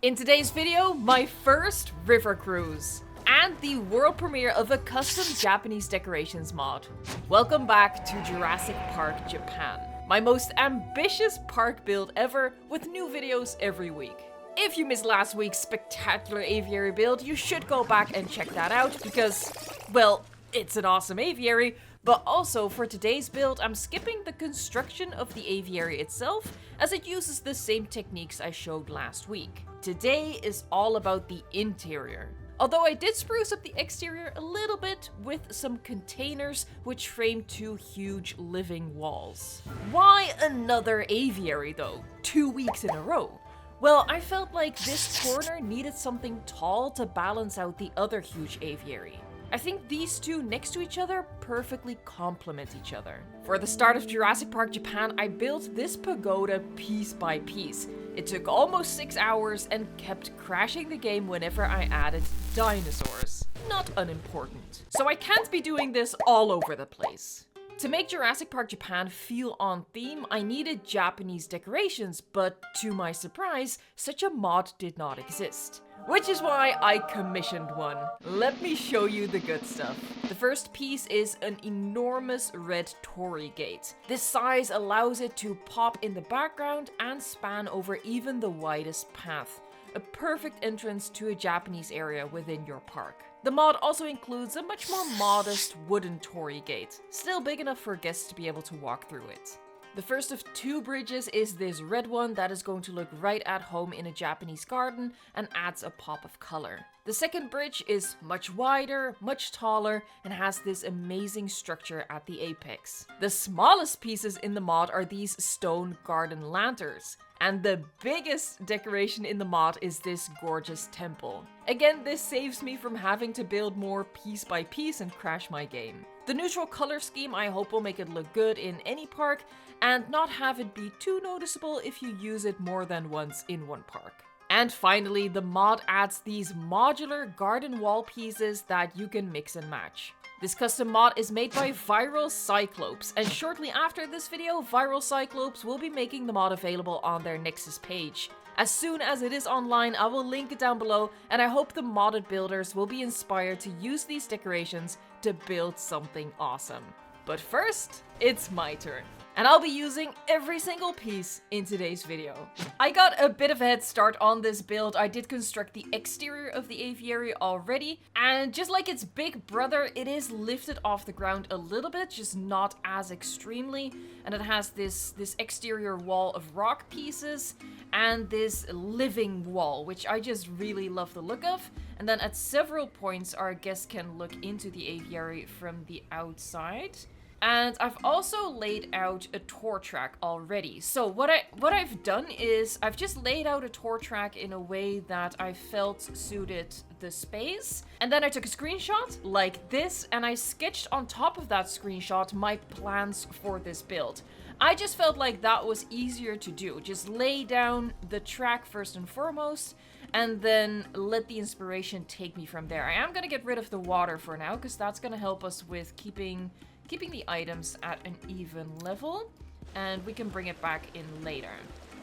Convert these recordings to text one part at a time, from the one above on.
In today's video, my first river cruise and the world premiere of a custom Japanese decorations mod. Welcome back to Jurassic Park Japan, my most ambitious park build ever with new videos every week. If you missed last week's spectacular aviary build, you should go back and check that out because, well, it's an awesome aviary. But also for today's build, I'm skipping the construction of the aviary itself as it uses the same techniques I showed last week. Today is all about the interior. Although I did spruce up the exterior a little bit with some containers which frame two huge living walls. Why another aviary though? 2 weeks in a row? Well, I felt like this corner needed something tall to balance out the other huge aviary. I think these two next to each other perfectly complement each other. For the start of Jurassic Park Japan, I built this pagoda piece by piece. It took almost 6 hours and kept crashing the game whenever I added dinosaurs. Not unimportant. So I can't be doing this all over the place. To make Jurassic Park Japan feel on theme, I needed Japanese decorations, but to my surprise, such a mod did not exist. Which is why I commissioned one. Let me show you the good stuff. The first piece is an enormous red torii gate. This size allows it to pop in the background and span over even the widest path. A perfect entrance to a Japanese area within your park. The mod also includes a much more modest wooden torii gate, still big enough for guests to be able to walk through it. The first of two bridges is this red one that is going to look right at home in a Japanese garden and adds a pop of color. The second bridge is much wider, much taller, and has this amazing structure at the apex. The smallest pieces in the mod are these stone garden lanterns. And the biggest decoration in the mod is this gorgeous temple. Again, this saves me from having to build more piece by piece and crash my game. The neutral color scheme I hope will make it look good in any park and not have it be too noticeable if you use it more than once in one park. And finally, the mod adds these modular garden wall pieces that you can mix and match. This custom mod is made by Viral Cyclopes, and shortly after this video, Viral Cyclopes will be making the mod available on their Nexus page. As soon as it is online, I will link it down below, and I hope the modded builders will be inspired to use these decorations to build something awesome. But first, it's my turn. And I'll be using every single piece in today's video. I got a bit of a head start on this build. I did construct the exterior of the aviary already, and just like its big brother, it is lifted off the ground a little bit, just not as extremely. And it has this exterior wall of rock pieces and this living wall, which I just really love the look of. And then at several points, our guests can look into the aviary from the outside. And I've also laid out a tour track already. So what I've done is I've just laid out a tour track in a way that I felt suited the space. And then I took a screenshot like this and I sketched on top of that screenshot my plans for this build. I just felt like that was easier to do. Just lay down the track first and foremost and then let the inspiration take me from there. I am going to get rid of the water for now because that's going to help us with keeping the items at an even level, and we can bring it back in later.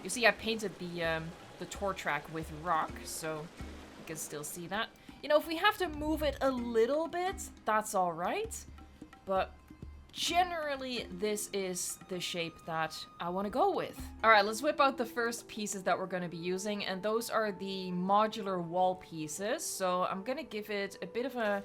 You see, I painted the tour track with rock, so you can still see that. You know, if we have to move it a little bit, that's all right, but generally this is the shape that I want to go with. All right, let's whip out the first pieces that we're going to be using, and those are the modular wall pieces. So I'm going to give it a bit of a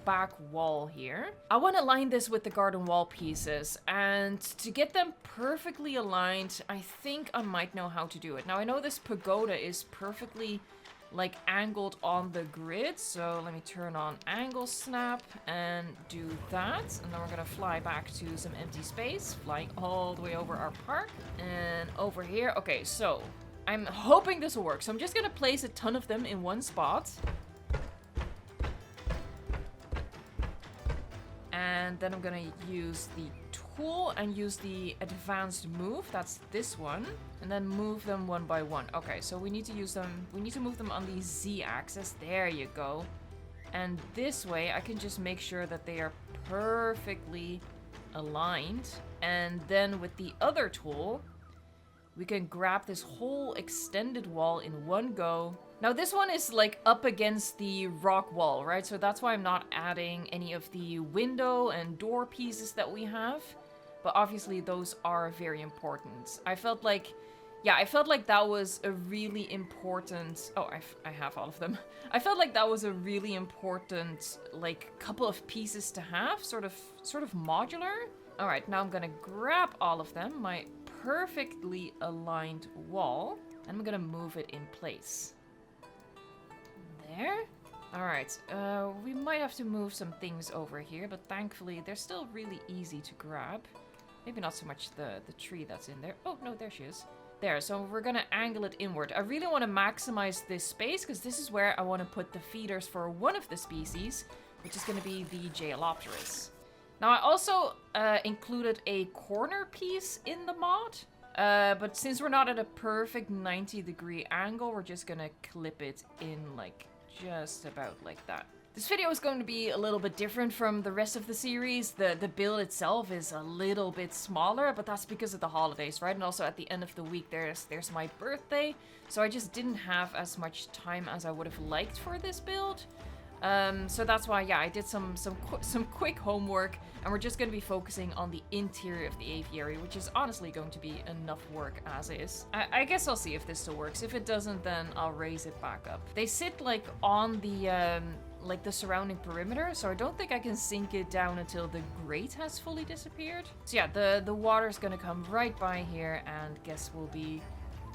back wall here. I want to line this with the garden wall pieces, and to get them perfectly aligned, I think I might know how to do it. Now I know this pagoda is perfectly like angled on the grid, so let me turn on angle snap and do that, and then we're gonna fly back to some empty space, flying all the way over our park and over here. Okay, so I'm hoping this will work. So I'm just gonna place a ton of them in one spot. And then I'm gonna use the tool and use the advanced move. That's this one. And then move them one by one. Okay, so we need to use them. We need to move them on the Z-axis. There you go. And this way I can just make sure that they are perfectly aligned. And then with the other tool, we can grab this whole extended wall in one go. Now this one is like up against the rock wall, right? So that's why I'm not adding any of the window and door pieces that we have. But obviously those are very important. I felt like that was a really important... Oh, I have all of them. I felt like that was a really important, like, couple of pieces to have. Sort of modular. All right, now I'm gonna grab all of them. My perfectly aligned wall. And I'm gonna move it in place. There. All right, we might have to move some things over here, but thankfully they're still really easy to grab. Maybe not so much the tree that's in there. Oh, no, there she is. There, so we're gonna angle it inward. I really want to maximize this space because this is where I want to put the feeders for one of the species, which is gonna be the Jailopterus. Now, I also included a corner piece in the mod, but since we're not at a perfect 90-degree angle, we're just gonna clip it in like just about like that. This video is going to be a little bit different from the rest of the series. The build itself is a little bit smaller, but that's because of the holidays, right? And also at the end of the week, there's my birthday, so I just didn't have as much time as I would have liked for this build. So that's why, yeah, I did some quick homework, and we're just going to be focusing on the interior of the aviary, which is honestly going to be enough work as is. I guess I'll see if this still works. If it doesn't, then I'll raise it back up. They sit like on the like the surrounding perimeter, so I don't think I can sink it down until the grate has fully disappeared. So yeah, the water's gonna come right by here, and guess we'll be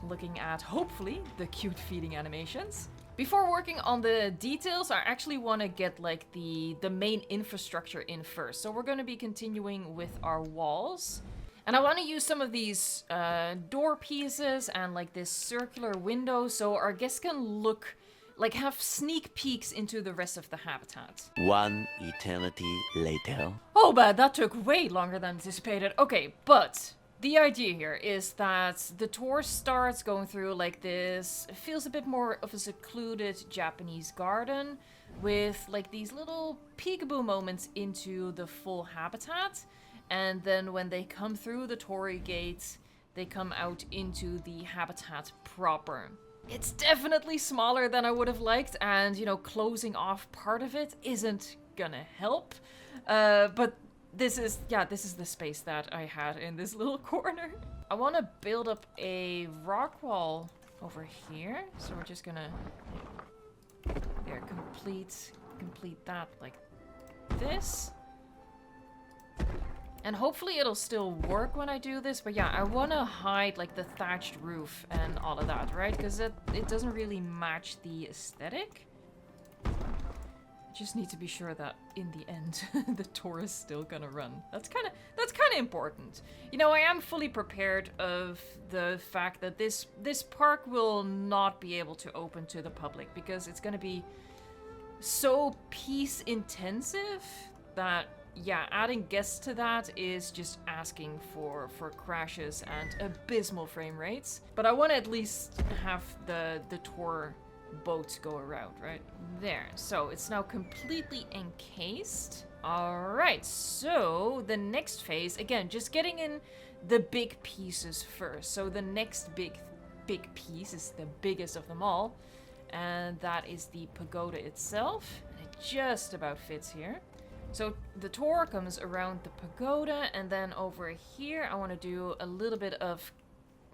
looking at, hopefully, the cute feeding animations. Before working on the details, I actually want to get like the main infrastructure in first. So we're going to be continuing with our walls. And I want to use some of these door pieces and like this circular window so our guests can look, like have sneak peeks into the rest of the habitat. One eternity later. Oh, but that took way longer than anticipated. Okay, but the idea here is that the tour starts going through like this. It feels a bit more of a secluded Japanese garden with like these little peekaboo moments into the full habitat. And then when they come through the torii gate, they come out into the habitat proper. It's definitely smaller than I would have liked, and, you know, closing off part of it isn't gonna help. But this is the space that I had in this little corner. I want to build up a rock wall over here, so we're just gonna complete that like this. And hopefully it'll still work when I do this, but yeah, I want to hide like the thatched roof and all of that, right? Because it doesn't really match the aesthetic. I just need to be sure that in the end, the tour is still gonna run. That's kind of important. You know, I am fully prepared of the fact that this park will not be able to open to the public because it's gonna be so piece intensive that, yeah, adding guests to that is just asking for crashes and abysmal frame rates. But I want to at least have the tour boats go around, right? There. So it's now completely encased. All right. So the next phase, again, just getting in the big pieces first. So the next big piece is the biggest of them all, and that is the pagoda itself. And it just about fits here. So the tour comes around the pagoda, and then over here I want to do a little bit of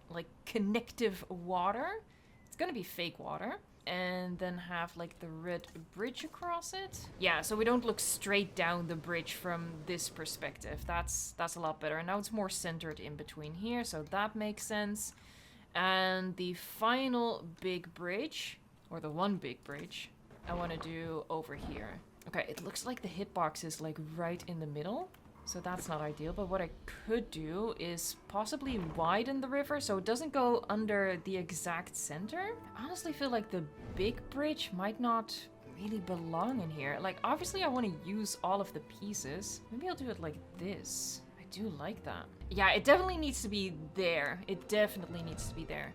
like connective water. It's gonna be fake water. And then have like the red bridge across it. Yeah, so we don't look straight down the bridge from this perspective. That's a lot better. And now it's more centered in between here, so that makes sense. And the final big bridge, or the one big bridge, I want to do over here. Okay, it looks like the hitbox is like right in the middle, so that's not ideal. But what I could do is possibly widen the river so it doesn't go under the exact center. I honestly feel like the big bridge might not really belong in here. Like, obviously I want to use all of the pieces. Maybe I'll do it like this. I do like that. Yeah, it definitely needs to be there. It definitely needs to be there.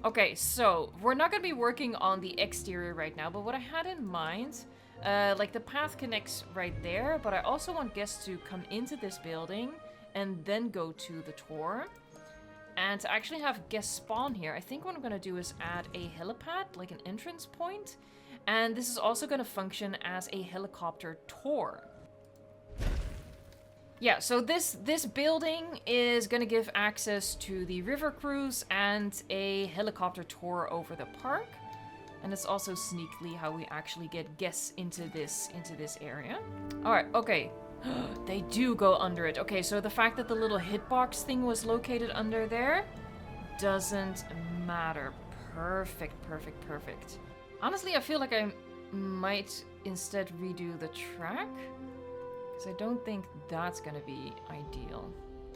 Okay, so we're not going to be working on the exterior right now, but what I had in mind, like the path connects right there, but I also want guests to come into this building and then go to the tour. And to actually have guest spawn here, I think what I'm gonna do is add a helipad, like an entrance point. And this is also gonna function as a helicopter tour. Yeah, so this building is gonna give access to the river cruise and a helicopter tour over the park. And it's also sneakily how we actually get guests into this area. Alright, okay. They do go under it. Okay, so the fact that the little hitbox thing was located under there doesn't matter. Perfect, perfect, perfect. Honestly, I feel like I might instead redo the track, because I don't think that's gonna be ideal.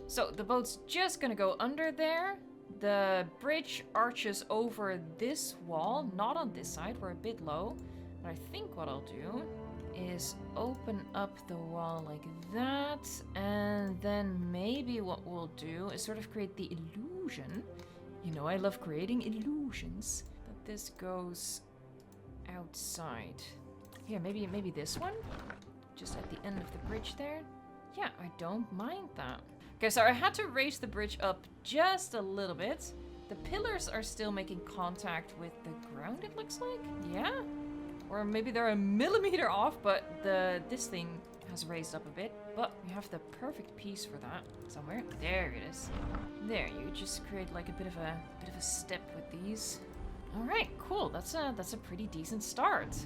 So the boat's just gonna go under there. The bridge arches over this wall, not on this side, we're a bit low. But I think what I'll do is open up the wall like that, and then maybe what we'll do is sort of create the illusion. You know, I love creating illusions. That this goes outside. Here, maybe this one? Just at the end of the bridge there? Yeah, I don't mind that. Okay, so I had to raise the bridge up just a little bit. The pillars are still making contact with the ground, it looks like. Yeah? Or maybe they're a millimeter off, but this thing has raised up a bit. But we have the perfect piece for that somewhere. There it is. There, you just create like a bit of a step with these. All right, cool. That's a pretty decent start.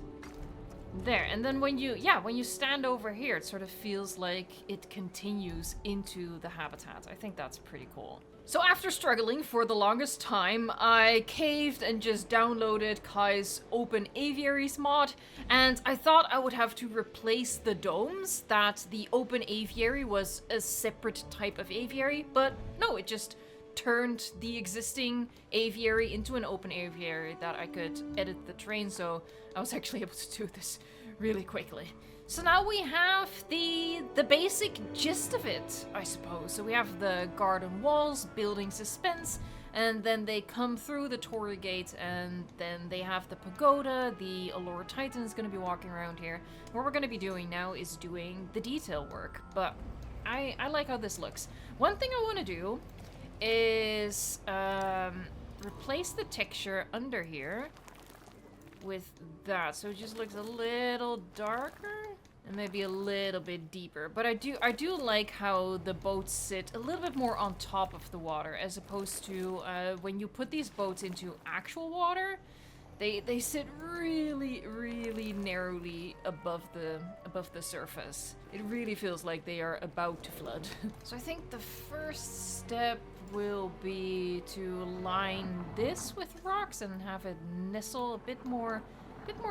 There, and then when you stand over here, it sort of feels like it continues into the habitat. I think that's pretty cool. So after struggling for the longest time, I caved and just downloaded Kai's Open Aviaries mod, and I thought I would have to replace the domes, that the Open Aviary was a separate type of aviary, but no, it just turned the existing aviary into an open aviary that I could edit the terrain, so I was actually able to do this really quickly. So now we have the basic gist of it, I suppose. So we have the garden walls, building suspense, and then they come through the Torii Gate, and then they have the pagoda. The Allura Titan is going to be walking around here. What we're going to be doing now is doing the detail work, but I like how this looks. One thing I want to do is replace the texture under here with that, so it just looks a little darker and maybe a little bit deeper. But I do like how the boats sit a little bit more on top of the water, as opposed to when you put these boats into actual water, they sit really narrowly above the surface. It really feels like they are about to flood. So I think the first step will be to line this with rocks and have it nestle a bit more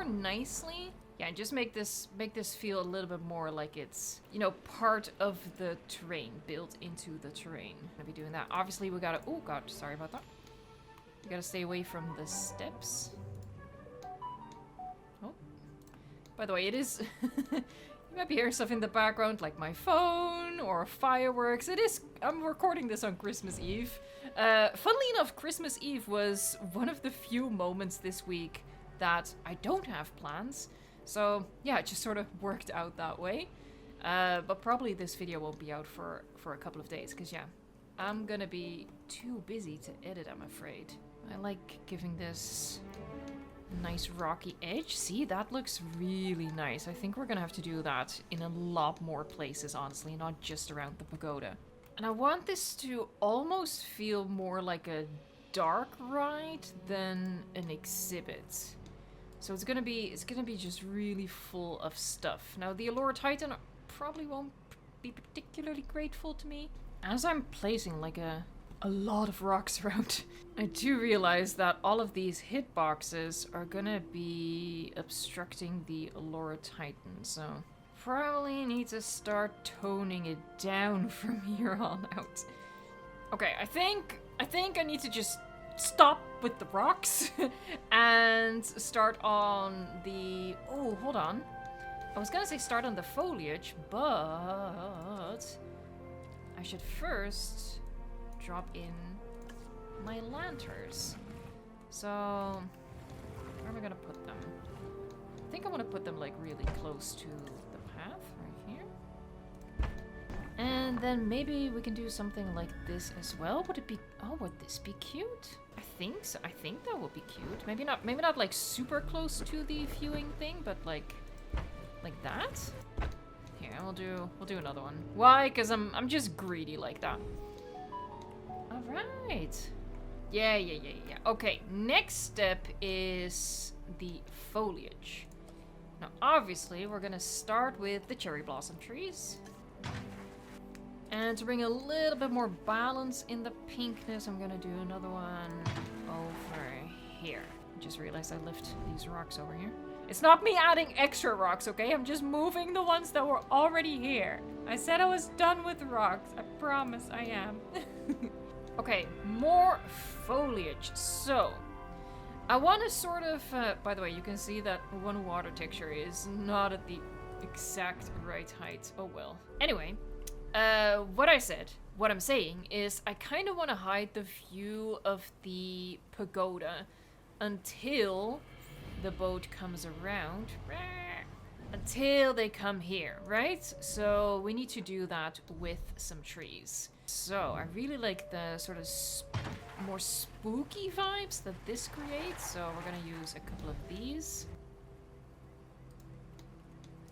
nicely. Yeah, and just make this feel a little bit more like it's, you know, part of the terrain, built into the terrain. I'm gonna be doing that. Obviously, we gotta. Oh god, sorry about that. We gotta stay away from the steps. Oh, by the way, it is. You might be hearing stuff in the background, like my phone or fireworks. It is. I'm recording this on Christmas Eve. Funnily enough, Christmas Eve was one of the few moments this week that I don't have plans. So yeah, it just sort of worked out that way. But probably this video won't be out for a couple of days, because yeah, I'm gonna be too busy to edit, I'm afraid. I like giving this a nice rocky edge. See, that looks really nice. I think we're gonna have to do that in a lot more places, honestly, not just around the pagoda. And I want this to almost feel more like a dark ride than an exhibit. So it's gonna be just really full of stuff. Now the Allura Titan probably won't be particularly grateful to me. As I'm placing like a lot of rocks around, I do realize that all of these hitboxes are gonna be obstructing the Allura Titan, so probably need to start toning it down from here on out. Okay, I think I need to just stop with the rocks and start on the... Oh, hold on. I was gonna say start on the foliage, but I should first drop in my lanterns. So, where am I gonna put them? I think I want to put them like really close to the path right here. And then maybe we can do something like this as well. Would it be, oh, would this be cute? I think so. I think that would be cute. Maybe not like super close to the viewing thing, but like that. Here, we'll do another one. Why? Because I'm just greedy like that. All right. Yeah. Okay, next step is the foliage. Now, obviously, we're gonna start with the cherry blossom trees. And to bring a little bit more balance in the pinkness, I'm gonna do another one over here. I just realized I left these rocks over here. It's not me adding extra rocks, okay? I'm just moving the ones that were already here. I said I was done with rocks. I promise I am. Okay, more foliage. So, I want to sort of, by the way, you can see that one water texture is not at the exact right height. Oh well. Anyway, what I'm saying is I kind of want to hide the view of the pagoda until the boat comes around. Until they come here, right? So we need to do that with some trees. So I really like the sort of more spooky vibes that this creates. So we're gonna use a couple of these.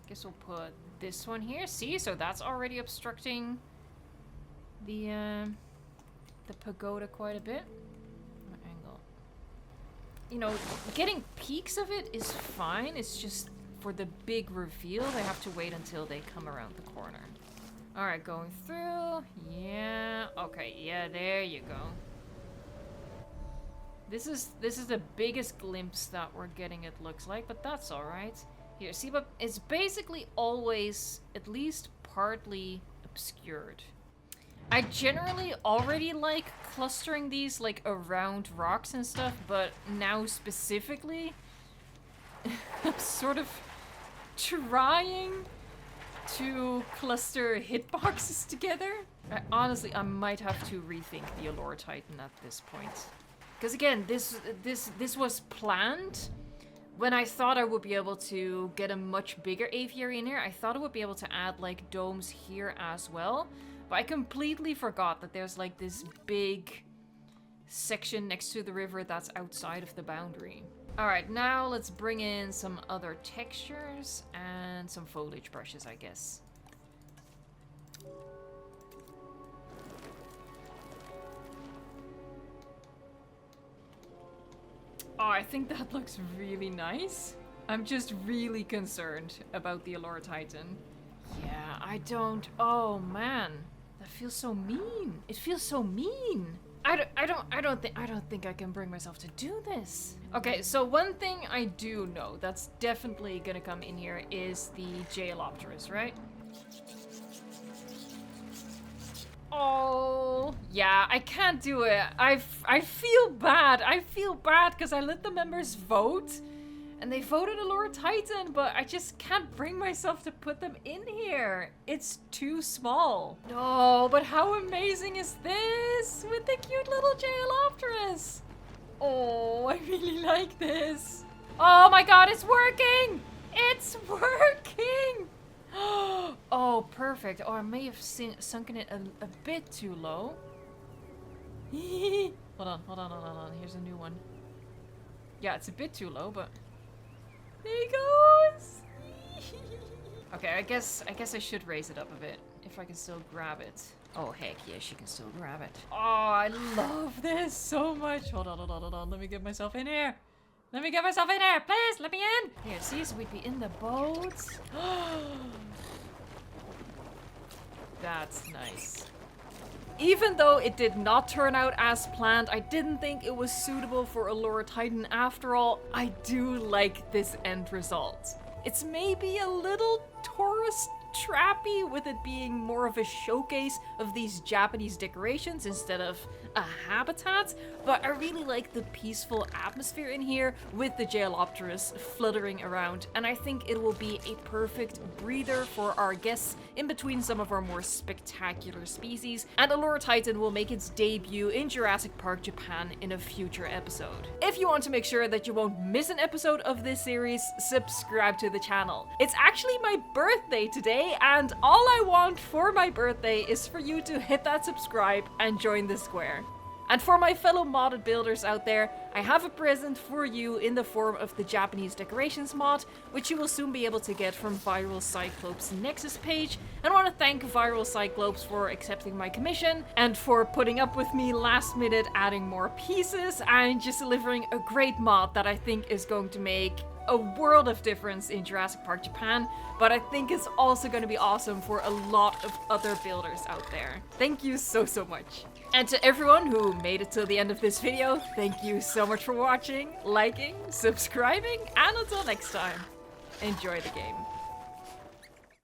Guess we'll put this one here. See, so that's already obstructing the pagoda quite a bit. What angle? You know, getting peaks of it is fine. It's just for the big reveal, they have to wait until they come around the corner. All right, going through. Yeah. Okay. Yeah. There you go. This is the biggest glimpse that we're getting. It looks like, but that's all right. Here, see, but it's basically always at least partly obscured. I generally already like clustering these like around rocks and stuff, but now specifically, I'm sort of trying to cluster hitboxes together. Honestly, I might have to rethink the Allure Titan at this point. Because again, this was planned when I thought I would be able to get a much bigger aviary in here. I thought I would be able to add like domes here as well. But I completely forgot that there's like this big section next to the river that's outside of the boundary. Alright, now let's bring in some other textures and some foliage brushes, I guess. Oh, I think that looks really nice. I'm just really concerned about the Allure Titan. Yeah, I don't... Oh, man. That feels so mean. It feels so mean. I don't think I can bring myself to do this. Okay, so one thing I do know that's definitely gonna come in here is the Jailopterus, right? Oh, yeah, I can't do it. I feel bad. I feel bad because I let the members vote and they voted Allure Titan, but I just can't bring myself to put them in here. It's too small. No, but how amazing is this with the cute little Jailopterus? Oh, I really like this. Oh my god, it's working! It's working! Oh, perfect. Oh, I may have sunken it a bit too low. Hold on. Here's a new one. Yeah, it's a bit too low, but there he goes. Okay, I guess I should raise it up a bit if I can still grab it. Oh, heck yeah, she can still grab it. Oh, I love this so much. Hold on. Let me get myself in here. Please, let me in. Here, see, so we'd be in the boat. That's nice. Even though it did not turn out as planned, I didn't think it was suitable for Allure Titan after all. I do like this end result. It's maybe a little tourist trappy with it being more of a showcase of these Japanese decorations instead of a habitat, but I really like the peaceful atmosphere in here with the Jailopterus fluttering around, and I think it will be a perfect breather for our guests in between some of our more spectacular species, and Allure Titan will make its debut in Jurassic Park Japan in a future episode. If you want to make sure that you won't miss an episode of this series, subscribe to the channel. It's actually my birthday today, birthday, and all I want for my birthday is for you to hit that subscribe and join the square. And for my fellow modded builders out there, I have a present for you in the form of the Japanese decorations mod, which you will soon be able to get from Viral Cyclopes' Nexus page. And I want to thank Viral Cyclopes for accepting my commission and for putting up with me last minute adding more pieces and just delivering a great mod that I think is going to make a world of difference in Jurassic Park Japan, but I think it's also going to be awesome for a lot of other builders out there. Thank you so much. And to everyone who made it till the end of this video, thank you so much for watching, liking, subscribing, and until next time, enjoy the game.